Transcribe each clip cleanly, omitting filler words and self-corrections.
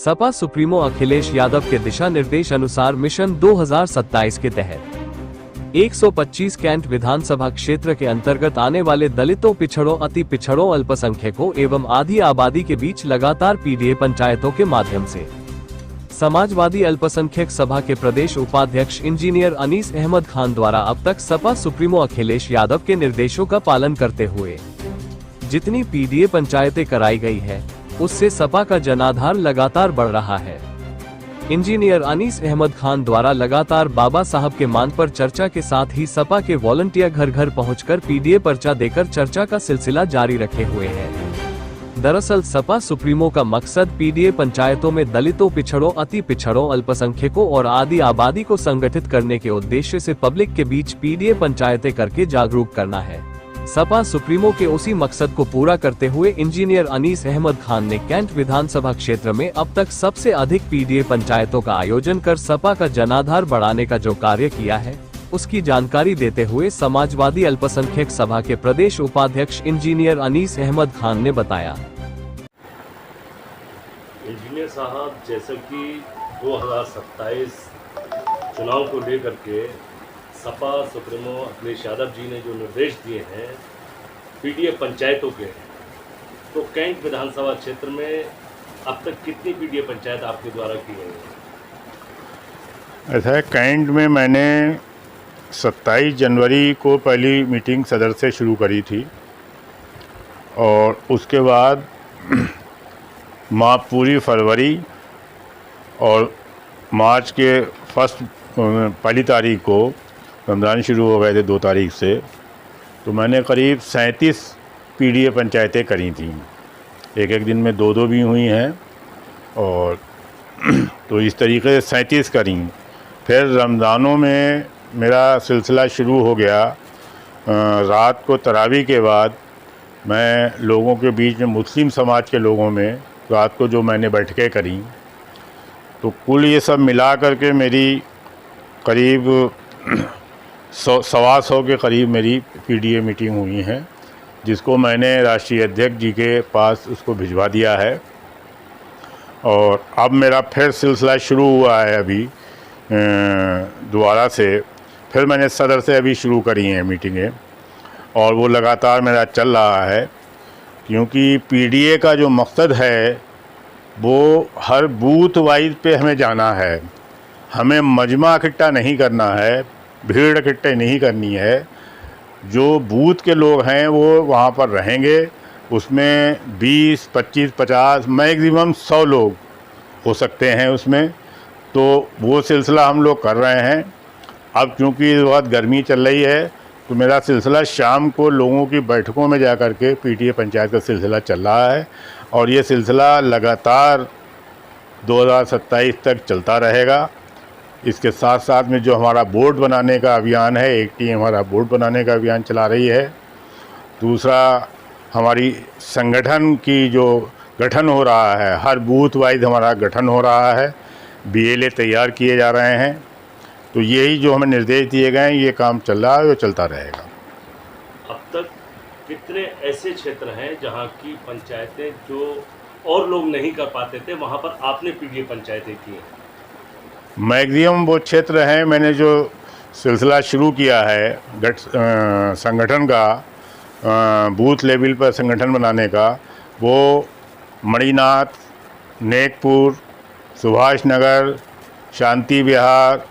Sapa supremo Akhilesh Yadav के दिशा निर्देश अनुसार मिशन 2027 के तहत 125 कैंट विधानसभा क्षेत्र के अंतर्गत आने वाले दलितों, पिछड़ों, अति पिछड़ों, अल्पसंख्यकों एवं आधी आबादी के बीच लगातार पीडीए पंचायतों के माध्यम से समाजवादी अल्पसंख्यक सभा के प्रदेश उपाध्यक्ष इंजीनियर अनीस अहमद खान द्वारा अब तक सपा सुप्रीमो अखिलेश यादव के निर्देशों का पालन करते हुए जितनी पीडीए पंचायतें कराई गई है, उससे सपा का जनाधार लगातार बढ़ रहा है। इंजीनियर अनीस अहमद खान द्वारा लगातार बाबा साहब के मान पर चर्चा के साथ ही सपा के वॉलंटियर घर घर पहुंचकर पीडीए पर्चा देकर चर्चा का सिलसिला जारी रखे हुए हैं। दरअसल सपा सुप्रीमो का मकसद पीडीए पंचायतों में दलितों, पिछड़ों, अति पिछड़ों, अल्पसंख्यकों और आदि आबादी को संगठित करने के उद्देश्य से पब्लिक के बीच पीडीए पंचायतें करके जागरूक करना है। सपा सुप्रीमो के उसी मकसद को पूरा करते हुए इंजीनियर अनीस अहमद खान ने कैंट विधानसभा क्षेत्र में अब तक सबसे अधिक पीडीए पंचायतों का आयोजन कर सपा का जनाधार बढ़ाने का जो कार्य किया है, उसकी जानकारी देते हुए समाजवादी अल्पसंख्यक सभा के प्रदेश उपाध्यक्ष इंजीनियर अनीस अहमद खान ने बताया। इंजीनियर साहब, जैसे कि 2027 चुनाव को लेकर के सपा सुप्रीमो अखिलेश यादव जी ने जो निर्देश दिए हैं पीडीए पंचायतों के, तो कैंट विधानसभा क्षेत्र में अब तक कितनी पीडीए पंचायत आपके द्वारा की गई है? ऐसा है, कैंट में मैंने 27 जनवरी को पहली मीटिंग सदर से शुरू करी थी और उसके बाद पूरी फरवरी और मार्च के पहली तारीख को रमज़ान शुरू हो गए थे 2 तारीख से, तो मैंने करीब 37 पीडीए पंचायतें करी थी। एक दिन में 2 भी हुई हैं और तो इस तरीके से 37 करी। फिर रमज़ानों में मेरा सिलसिला शुरू हो गया। रात को तरावी के बाद मैं लोगों के बीच में, मुस्लिम समाज के लोगों में रात को जो मैंने बैठकें करी, तो कुल ये सब मिला करके मेरी करीब 100 के करीब मेरी पीडीए मीटिंग हुई हैं, जिसको मैंने राष्ट्रीय अध्यक्ष जी के पास उसको भिजवा दिया है। और अब मेरा फिर सिलसिला शुरू हुआ है अभी दोबारा से। फिर मैंने सदर से अभी शुरू करी हैं मीटिंगें और वो लगातार मेरा चल रहा है, क्योंकि पीडीए का जो मकसद है वो हर बूथ वाइज पे हमें जाना है। हमें मजमा इकट्ठा नहीं करना है, भीड़ इकट्ठे नहीं करनी है। जो बूथ के लोग हैं वो वहाँ पर रहेंगे, उसमें 20, 25, 50 मैक्सिमम 100 लोग हो सकते हैं उसमें। तो वो सिलसिला हम लोग कर रहे हैं। अब क्योंकि इस वक्त गर्मी चल रही है, तो मेरा सिलसिला शाम को लोगों की बैठकों में जा कर के पीडीए पंचायत का सिलसिला चल रहा है और ये सिलसिला लगातार 2027 तक चलता रहेगा। इसके साथ साथ में जो हमारा बोर्ड बनाने का अभियान है, एक टीम हमारा बोर्ड बनाने का अभियान चला रही है। दूसरा, हमारी संगठन की जो गठन हो रहा है, हर बूथ वाइज हमारा गठन हो रहा है, बीएलए तैयार किए जा रहे हैं। तो यही जो हमें निर्देश दिए गए हैं, ये काम चल रहा है और चलता रहेगा। अब तक कितने ऐसे क्षेत्र हैं जहां की पंचायतें जो और लोग नहीं कर पाते थे, वहां पर आपने पीडीए पंचायतें की हैं? मैक्सिमम वो क्षेत्र हैं, मैंने जो सिलसिला शुरू किया है संगठन का, बूथ लेवल पर संगठन बनाने का, वो मणिनाथ, नेकपुर, सुभाष नगर, शांति विहार,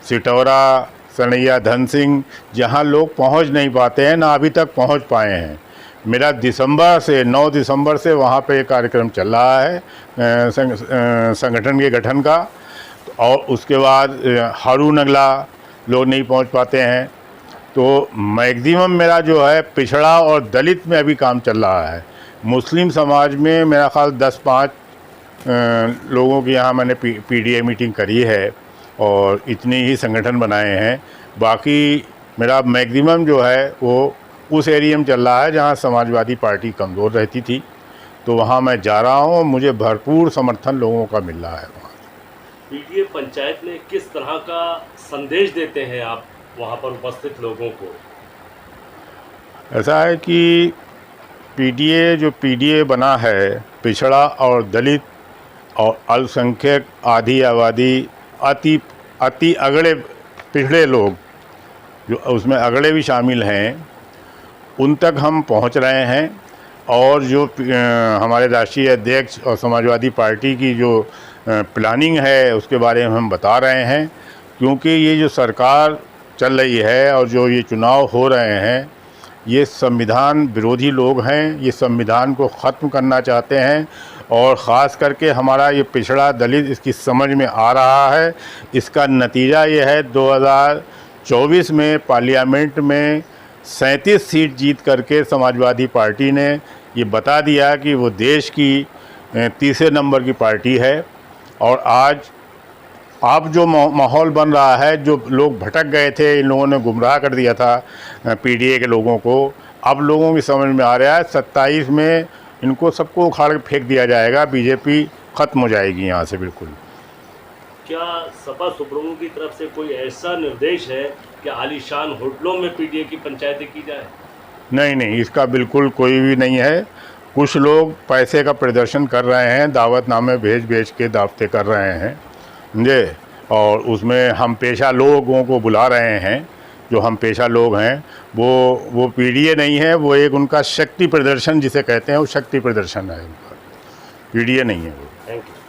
सिटौरा, सनैया धन सिंह, जहाँ लोग पहुँच नहीं पाते हैं, ना अभी तक पहुँच पाए हैं। मेरा 9 दिसंबर से वहाँ पे कार्यक्रम चल रहा है संगठन के गठन का। और उसके बाद हारू नगला लोग नहीं पहुंच पाते हैं। तो मैक्सिमम मेरा जो है पिछड़ा और दलित में अभी काम चल रहा है। मुस्लिम समाज में मेरा ख्याल 10-5 लोगों के यहाँ मैंने पीडीए मीटिंग करी है और इतने ही संगठन बनाए हैं। बाकी मेरा मैक्सिमम जो है वो उस एरिया में चल रहा है जहाँ समाजवादी पार्टी कमज़ोर रहती थी, तो वहाँ मैं जा रहा हूँ। मुझे भरपूर समर्थन लोगों का मिल रहा है वहाँ। पीडीए पंचायत में किस तरह का संदेश देते हैं आप वहाँ पर उपस्थित लोगों को? ऐसा है कि पीडीए बना है पिछड़ा और दलित और अल्पसंख्यक, आधी आबादी, अति अगड़े पिछड़े लोग, जो उसमें अगड़े भी शामिल हैं, उन तक हम पहुंच रहे हैं। और जो हमारे राष्ट्रीय अध्यक्ष और समाजवादी पार्टी की जो प्लानिंग है उसके बारे में हम बता रहे हैं, क्योंकि ये जो सरकार चल रही है और जो ये चुनाव हो रहे हैं, ये संविधान विरोधी लोग हैं, ये संविधान को ख़त्म करना चाहते हैं। और ख़ास करके हमारा ये पिछड़ा दलित इसकी समझ में आ रहा है। इसका नतीजा ये है 2024 में पार्लियामेंट में 37 सीट जीत करके समाजवादी पार्टी ने ये बता दिया कि वो देश की तीसरे नंबर की पार्टी है। और आज अब जो माहौल बन रहा है, जो लोग भटक गए थे, इन लोगों ने गुमराह कर दिया था पीडीए के लोगों को, अब लोगों की समझ में आ रहा है 27 में इनको सबको उखाड़ के फेंक दिया जाएगा, बीजेपी ख़त्म हो जाएगी यहाँ से बिल्कुल। क्या सपा सुप्रीमो की तरफ से कोई ऐसा निर्देश है कि आलीशान होटलों में पीडीए की पंचायतें की जाए? नहीं, इसका बिल्कुल कोई भी नहीं है। कुछ लोग पैसे का प्रदर्शन कर रहे हैं, दावतनामे भेज के दावतें कर रहे हैं, समझे। और उसमें हम पेशा लोगों को बुला रहे हैं। जो हम पेशा लोग हैं वो पीडीए नहीं है, वो एक उनका शक्ति प्रदर्शन जिसे कहते हैं, वो शक्ति प्रदर्शन है उनका, पीडीए नहीं है वो। Thank you.